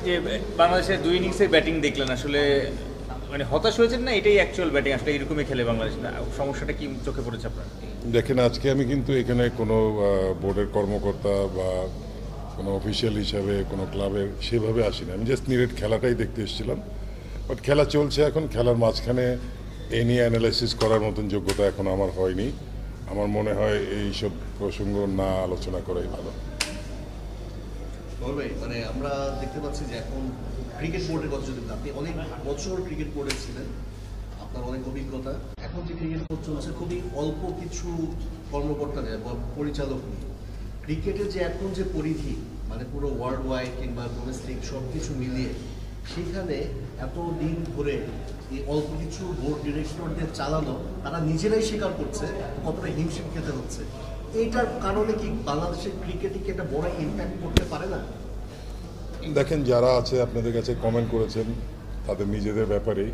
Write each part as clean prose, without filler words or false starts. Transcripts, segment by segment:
যে বাংলাদেশের দুই ইনিংসের ব্যাটিং দেখলেন আসলে মানে হতাশ হয়েছেন না এটাই অ্যাকচুয়াল ব্যাটিং আসলে এরকমই খেলে বাংলাদেশ না সমস্যাটা কি চোখে পড়েছে আপনার? দেখেন, আজকে আমি কিন্তু এখানে কোনো বোর্ডের কর্মকর্তা বা কোনো অফিসিয়াল হিসাবে কোনো ক্লাবের সেভাবে আসিনি। আমি জাস্ট নিরেট খেলাটাই দেখতে এসেছিলাম। বাট খেলা চলছে এখন, খেলার মাঝখানে এ নিয়ে অ্যানালাইসিস করার মতন যোগ্যতা এখন আমার হয়নি। আমার মনে হয় এইসব প্রসঙ্গ না আলোচনা করাই ভালো। ভাই মানে আমরা দেখতে পাচ্ছি যে এখন ক্রিকেট বোর্ডের কথা যদি আপনি অনেক বছর ক্রিকেট বোর্ডে ছিলেন, আপনার অনেক অভিজ্ঞতা। এখন যে ক্রিকেট বোর্ড চলছে খুবই অল্প কিছু কর্মকর্তা নিয়ে বা পরিচালক নিয়ে ক্রিকেটের যে এখন যে পরিধি মানে পুরো ওয়ার্ল্ড ওয়াইড কিংবা ডোমেস্টিক সব কিছু মিলিয়ে সেখানে এত দিন ধরে এই অল্প কিছু বোর্ড ডিরেক্টরদের চালানো তারা নিজেরাই স্বীকার করছে কতটা হিমশিম খেতে হচ্ছে। এইটার কারণে কি বাংলাদেশের ক্রিকেটে কি একটা বড় ইম্প্যাক্ট করতে পারে না? দেখেন, যারা আছে আপনাদের কাছে কমেন্ট করেছেন তাদের নিজেদের ব্যাপারেই,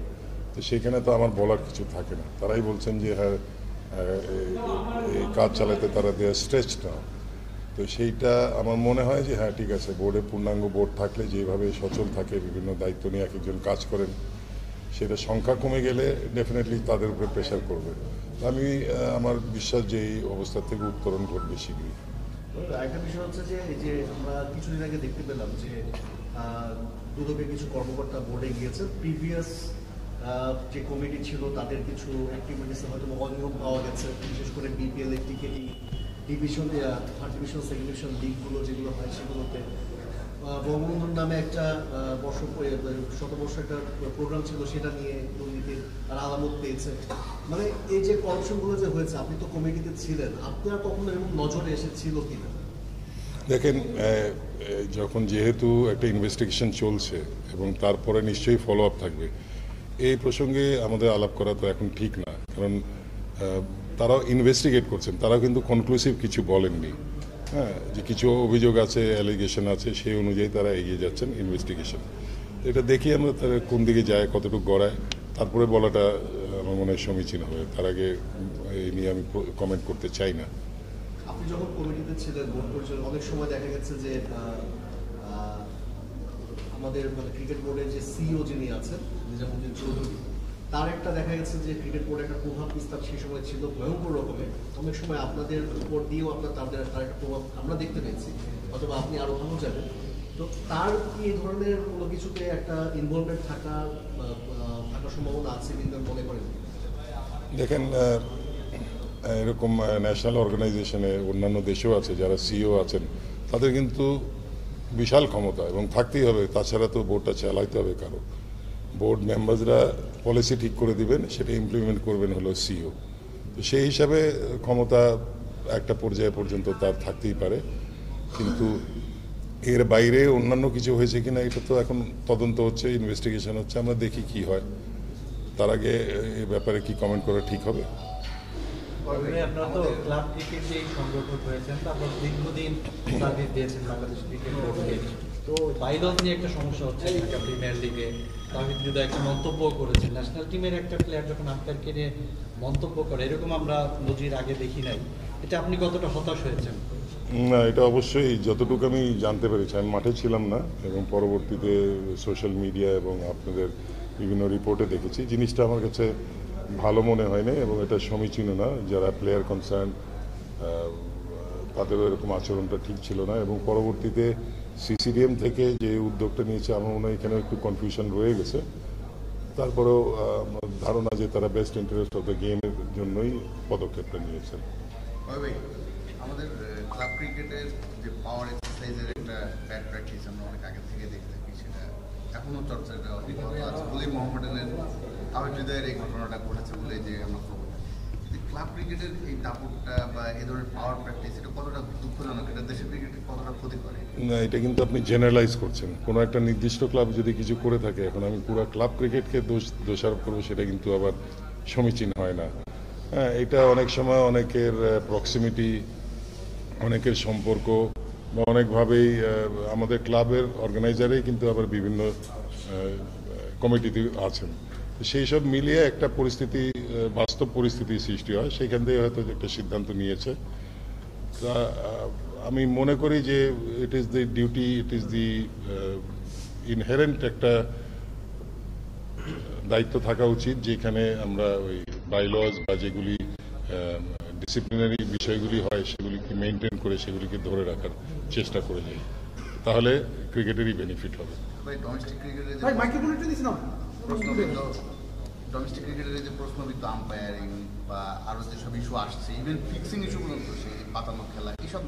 তো সেখানে তো আমার বলার কিছু থাকে না। তারাই বলছেন যে হ্যাঁ এই কাজ চালাতে তারা দেওয়া স্ট্রেচ না। তো সেইটা আমার মনে হয় যে হ্যাঁ ঠিক আছে, বোর্ডে পূর্ণাঙ্গ বোর্ড থাকলে যেভাবে সচল থাকে, বিভিন্ন দায়িত্ব নিয়ে এক একজন কাজ করেন, সেটা সংখ্যা কমে গেলে ডেফিনেটলি তাদের উপরে প্রেশার করবে। আমি আমার বিশ্বাস যে এই অবস্থা থেকে উত্তরণ ঘটবে শীঘ্রই। আরেকটা বিষয় হচ্ছে যে এই যে আমরা কিছুদিন আগে দেখতে পেলাম যে দুদকের কিছু কর্মকর্তা বোর্ডে গিয়েছে, প্রিভিয়াস যে কমিটি ছিল তাদের কিছু অ্যাক্টিভিটিসে হয়তো অনিয়ম পাওয়া গেছে, বিশেষ করে বিপিএল এর ticketing, division third division second division লিগগুলো যেগুলো হয় সেগুলোতে বঙ্গবন্ধুর নামে একটা শতবর্ষ একটা প্রোগ্রাম ছিল, সেটা নিয়ে দুর্নীতির তারা আলামত পেয়েছে। মানে এই যে করপশনগুলো যে হয়েছে, আপনি তো কমিটিতে ছিলেন, আপনার কখনো এরকম নজরে এসেছিল কিনা? দেখেন, যখন যেহেতু একটা ইনভেস্টিগেশন চলছে এবং তারপরে নিশ্চয়ই ফলো আপ থাকবে, এই প্রসঙ্গে আমাদের আলাপ করা তো এখন ঠিক না। কারণ তারাও ইনভেস্টিগেট করছেন, তারাও কিন্তু কনক্লুসিভ কিছু বলেননি। হ্যাঁ, যে কিছু অভিযোগ আছে, অ্যালিগেশন আছে, সেই অনুযায়ী তারা এগিয়ে যাচ্ছেন ইনভেস্টিগেশন। এটা দেখি আমরা তারা কোন দিকে যায়, কতটুকু গড়ায়, তারপরে বলাটা আমার মনে হয় সমীচীন হবে। তার আগে এই নিয়ে আমি কমেন্ট করতে চাই না। আপনি যখন কমিটিতে ছিলেন বোর্ড পরিচালক, অনেক সময় দেখা গেছে যে আমাদের মানে ক্রিকেট বোর্ডের যে সিইও যিনি আছেন নিজামুদ্দিন চৌধুরী, তার একটা দেখা গেছে যে ক্রিকেট বোর্ডে একটা প্রভাব বিস্তার সেই সময় ছিল ভয়ঙ্কর রকমের। অনেক সময় আপনাদের উপর দিয়েও তার একটা প্রভাব আমরা দেখতে পেয়েছি, অথবা আপনি আরো ভালো যাবেন। তো তার কি এই ধরনের কোনো কিছুতে একটা ইনভলভমেন্ট থাকার সম্ভাবনা আছে কিন্তু মনে করেন? দেখেন, এরকম ন্যাশনাল অর্গানাইজেশনে অন্যান্য দেশেও আছে যারা সিইও আছেন, তাদের কিন্তু বিশাল ক্ষমতা এবং থাকতেই হবে, তাছাড়া তো বোর্ডটা চালাইতে হবে কারো। বোর্ড মেম্বারসরা পলিসি ঠিক করে দিবেন, সেটা ইমপ্লিমেন্ট করবেন হলো সিইও। তো সেই হিসাবে ক্ষমতা একটা পর্যায় পর্যন্ত তার থাকতেই পারে, কিন্তু এর বাইরে অন্যান্য কিছু হয়েছে কিনা এটা তো এখন তদন্ত হচ্ছে, ইনভেস্টিগেশন হচ্ছে, আমরা দেখি কি হয়। তার আগে এ ব্যাপারে কি কমেন্ট করা ঠিক হবে? আপনারা তো ক্লাব ক্রিকেটে সংগঠক হয়েছেন, তারপর দীর্ঘদিন সার্ভিস দিয়েছেন বাংলাদেশ ক্রিকেট বোর্ডকে। তো বাইদল নিয়ে একটা সমস্যা হচ্ছে ঢাকা প্রিমিয়ার লিগে, তাহিদ হৃদয় একটা মন্তব্য করেছেন। ন্যাশনাল টিমের একটা প্লেয়ার যখন আম্পায়ারকে নিয়ে মন্তব্য করে, এরকম আমরা নজির আগে দেখি নাই। এটা আপনি কতটা হতাশ হয়েছেন? না, এটা অবশ্যই যতটুকু আমি জানতে পেরেছি, আমি মাঠে ছিলাম না, এবং পরবর্তীতে সোশ্যাল মিডিয়া এবং আপনাদের বিভিন্ন রিপোর্টে দেখেছি, জিনিসটা আমার কাছে ভালো মনে হয়নি এবং এটা সমীচীন না। যারা প্লেয়ার কনসার্ন তাদেরও এরকম আচরণটা ঠিক ছিল না, এবং পরবর্তীতে সিসিডিএম থেকে যে উদ্যোগটা নিয়েছে আমার মনে হয় এখানে একটু কনফিউশন রয়ে গেছে। তারপরেও ধারণা যে তারা বেস্ট ইন্টারেস্ট অফ দ্য গেমের জন্যই পদক্ষেপটা নিয়েছেন। আমাদের ক্লাব ক্রিকেটের যে পাওয়ার এক্সারসাইজের একটা ব্যাড প্র্যাকটিস আমরা অনেক আগে থেকে দেখতে থাকি, সেটা এখনও চর্চাটা অব্যাহত আছে বলেই মোহামেডানের তাহিদ হৃদয়ের এই ঘটনাটা ঘটেছে বলে যে আমরা খবর। ক্লাব ক্রিকেটের এই দাপটটা বা এই ধরনের পাওয়ার প্র্যাকটিস এটা কতটা দুঃখজনক, এটা দেশের ক্রিকেটে কতটা ক্ষতি করে? না, এটা কিন্তু আপনি জেনারেলাইজ করছেন। কোনো একটা নির্দিষ্ট ক্লাব যদি কিছু করে থাকে, এখন আমি পুরো ক্লাব ক্রিকেটকে দোষারোপ করবো, সেটা কিন্তু আবার সমীচীন হয় না। হ্যাঁ, এটা অনেক সময় অনেকের প্রক্সিমিটি, অনেকের সম্পর্ক বা অনেকভাবেই আমাদের ক্লাবের অর্গানাইজারেই কিন্তু আবার বিভিন্ন কমিটিতে আছেন। সেই সব মিলিয়ে একটা পরিস্থিতি, বাস্তব পরিস্থিতির সৃষ্টি হয়, সেখান থেকে হয়তো একটা সিদ্ধান্ত নিয়েছে। তা আমি মনে করি যে it is the duty, it is the inherent একটা দায়িত্ব থাকা উচিত, যেখানে আমরা ওই বাইলজ বা যেগুলি ডিসিপ্লিনারি বিষয়গুলি হয় সেগুলিকে মেনটেন করে সেগুলিকে ধরে রাখার চেষ্টা করে যাই, তাহলে ক্রিকেটেরই বেনিফিট হবে। ভাই ডোমেস্টিক ক্রিকেটের যে প্রশ্নবিদ্ধ আম্পায়ারিং বা আরো যেসব ইস্যু আসছে, ইভেন ফিক্সিং ইস্যু পর্যন্ত, সেই পাতানো খেলা, এসব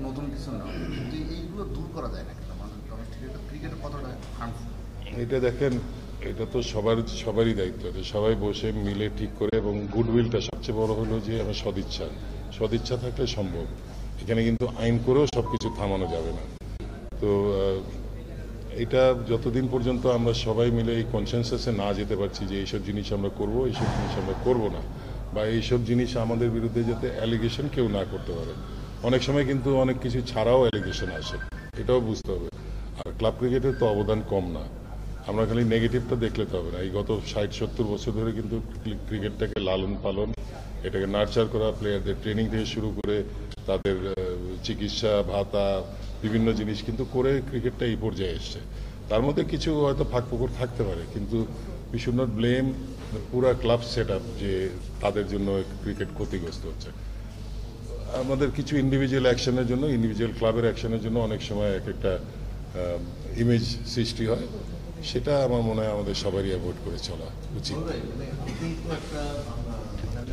নতুন কিছু না, কিন্তু এইগুলো দূর করা যায় না কেন? মানে ডোমেস্টিক ক্রিকেটের কতটা হার্মফুল? এটা দেখেন, এটা তো সবারই দায়িত্ব, এটা সবাই বসে মিলে ঠিক করে, এবং গুডউইলটা সবচেয়ে বড় হলো যে আমার সদিচ্ছা থাকলে সম্ভব। এখানে কিন্তু আইন করেও সবকিছু থামানো যাবে না। তো এটা যতদিন পর্যন্ত আমরা সবাই মিলে এই কনসেনসাসে না যেতে পারছি যে এইসব জিনিস আমরা করব, এইসব জিনিস আমরা করব না, বা এইসব জিনিস আমাদের বিরুদ্ধে যাতে অ্যালিগেশন কেউ না করতে পারে। অনেক সময় কিন্তু অনেক কিছু ছাড়াও অ্যালিগেশন আসে, এটাও বুঝতে হবে। আর ক্লাব ক্রিকেটের তো অবদান কম না, আমরা খালি নেগেটিভটা দেখলে তো হবে না। এই গত 60-70 বছর ধরে কিন্তু ক্রিকেটটাকে লালন পালন, এটাকে নার্চার করা, প্লেয়ারদের ট্রেনিং থেকে শুরু করে তাদের চিকিৎসা ভাতা বিভিন্ন জিনিস কিন্তু করে ক্রিকেটটা এই পর্যায়ে এসছে। তার মধ্যে কিছু হয়তো ফাঁকফোকর থাকতে পারে, কিন্তু উই শুড নট ব্লেম পুরা ক্লাব সেট আপ যে তাদের জন্য ক্রিকেট ক্ষতিগ্রস্ত হচ্ছে। আমাদের কিছু ইন্ডিভিজুয়াল অ্যাকশনের জন্য, ইন্ডিভিজুয়াল ক্লাবের অ্যাকশনের জন্য অনেক সময় এক একটা ইমেজ সৃষ্টি হয়, সেটা আমার মনে হয় আমাদের সবারই অ্যাভয়েড করে চলা উচিত।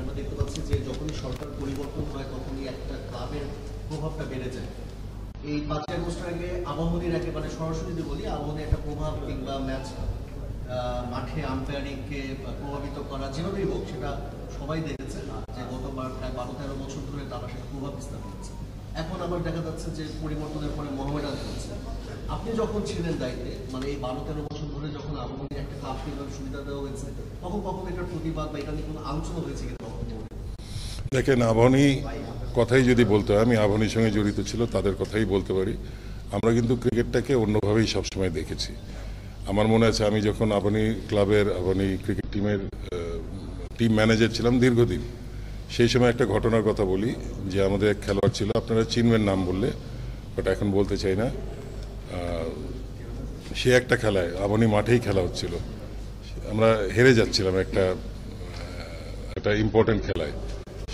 আমরা দেখতে পাচ্ছি যে যখনই সরকার পরিবর্তন হয় তখনই একটা ক্লাবের প্রভাবটা বেড়ে যায়। এই 5 বছর আগে আবাহনীর একেবারে সরাসরি যদি বলি, আবাহনীর একটা প্রভাব কিংবা ম্যাচ মাঠে আম্পায়ারিংকে প্রভাবিত করা যেভাবেই হোক, সেটা সবাই দেখেছে যে গতবার প্রায় 12-13 বছর ধরে তারা সেটা প্রভাব বিস্তার করেছে। এখন আবার দেখা যাচ্ছে যে পরিবর্তনের পরে মোহামেডান চলছে। আপনি যখন ছিলেন দায়িত্বে, মানে এই 12-13 বছর ধরে যখন আবাহনীর একটা ক্লাব কিভাবে সুবিধা দেওয়া হয়েছে, তখন এটার প্রতিবাদ বা এটা নিয়ে কোনো আলোচনা হয়েছে কিনা? দেখেন, আবাহনী কথাই যদি বলতে হয়, আমি আবাহনীর সঙ্গে জড়িত ছিল, তাদের কথাই বলতে পারি। আমরা কিন্তু ক্রিকেটটাকে অন্যভাবেই সবসময় দেখেছি। আমার মনে আছে আমি যখন আবাহনী ক্রিকেট টিমের টিম ম্যানেজার ছিলাম দীর্ঘদিন, সেই সময় একটা ঘটনার কথা বলি যে আমাদের এক খেলোয়াড় ছিল, আপনারা চিনবেন নাম বললে, বাট এখন বলতে চাই না। সে একটা খেলায়, আবাহনী মাঠেই খেলা হচ্ছিল, আমরা হেরে যাচ্ছিলাম একটা ইম্পর্টেন্ট খেলায়।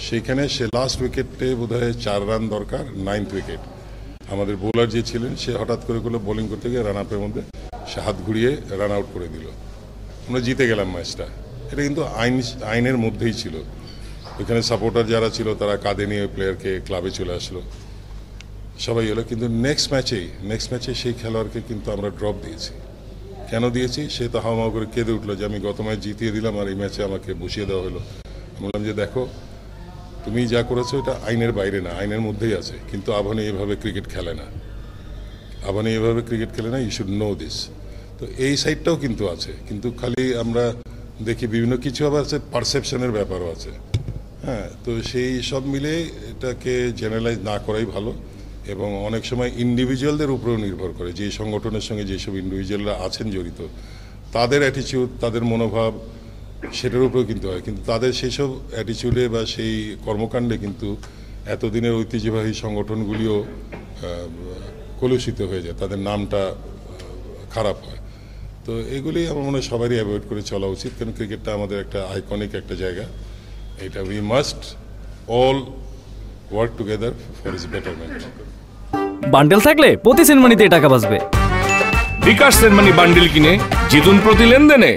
সেইখানে সে লাস্ট উইকেটে বোধহয় 4 রান দরকার, 9th উইকেট। আমাদের বোলার যে ছিলেন সে হঠাৎ করে বোলিং করতে গিয়ে রান আপের মধ্যে সে হাত ঘুরিয়ে রান আউট করে দিল, আমরা জিতে গেলাম ম্যাচটা। এটা কিন্তু আইনের মধ্যেই ছিল। ওইখানে সাপোর্টার যারা ছিল তারা কাঁধে নিয়ে প্লেয়ারকে ক্লাবে চলে আসলো, সবাই এলো। কিন্তু নেক্সট ম্যাচে সেই খেলোয়াড়কে কিন্তু আমরা ড্রপ দিয়েছি। কেন দিয়েছি? সে তো হাওয়া করে কেঁদে উঠলো যে আমি গত ম্যাচ জিতিয়ে দিলাম আর এই ম্যাচে আমাকে বসিয়ে দেওয়া হলো। বললাম যে দেখো, তুমি যা করেছো এটা আইনের বাইরে না, আইনের মধ্যেই আছে, কিন্তু আবাহনী এভাবে ক্রিকেট খেলে না, ইউ শুড নো দিস। তো এই সাইডটাও কিন্তু আছে, কিন্তু খালি আমরা দেখি বিভিন্ন কিছু আবার আছে, পারসেপশনের ব্যাপারও আছে। হ্যাঁ, তো সেই সব মিলে এটাকে জেনারেলাইজ না করাই ভালো, এবং অনেক সময় ইন্ডিভিজুয়ালদের উপরেও নির্ভর করে, যে সংগঠনের সঙ্গে যেসব ইন্ডিভিজুয়ালরা আছেন জড়িত, তাদের অ্যাটিচিউড, তাদের মনোভাব, সেটার উপরেও কিন্তু হয়। কিন্তু তাদের সেসব অ্যাটিচিউডে বা সেই কর্মকাণ্ডে কিন্তু এতদিনের ঐতিহ্যবাহী সংগঠনগুলিও কলুষিত হয়ে যায়, তাদের নামটা খারাপ হয়। তো এগুলি আমার মনে হয় সবারই অ্যাভয়েড করে চলা উচিত, কারণ ক্রিকেটটা আমাদের একটা আইকনিক একটা জায়গা। এটা we must all work together for is betterment. Bundle থাকলে প্রতি সেনমানিতে টাকা বাঁচবে। বিকাশ সেনমানি বান্ডেল কিনে জিতুন প্রতি লেনদেনে।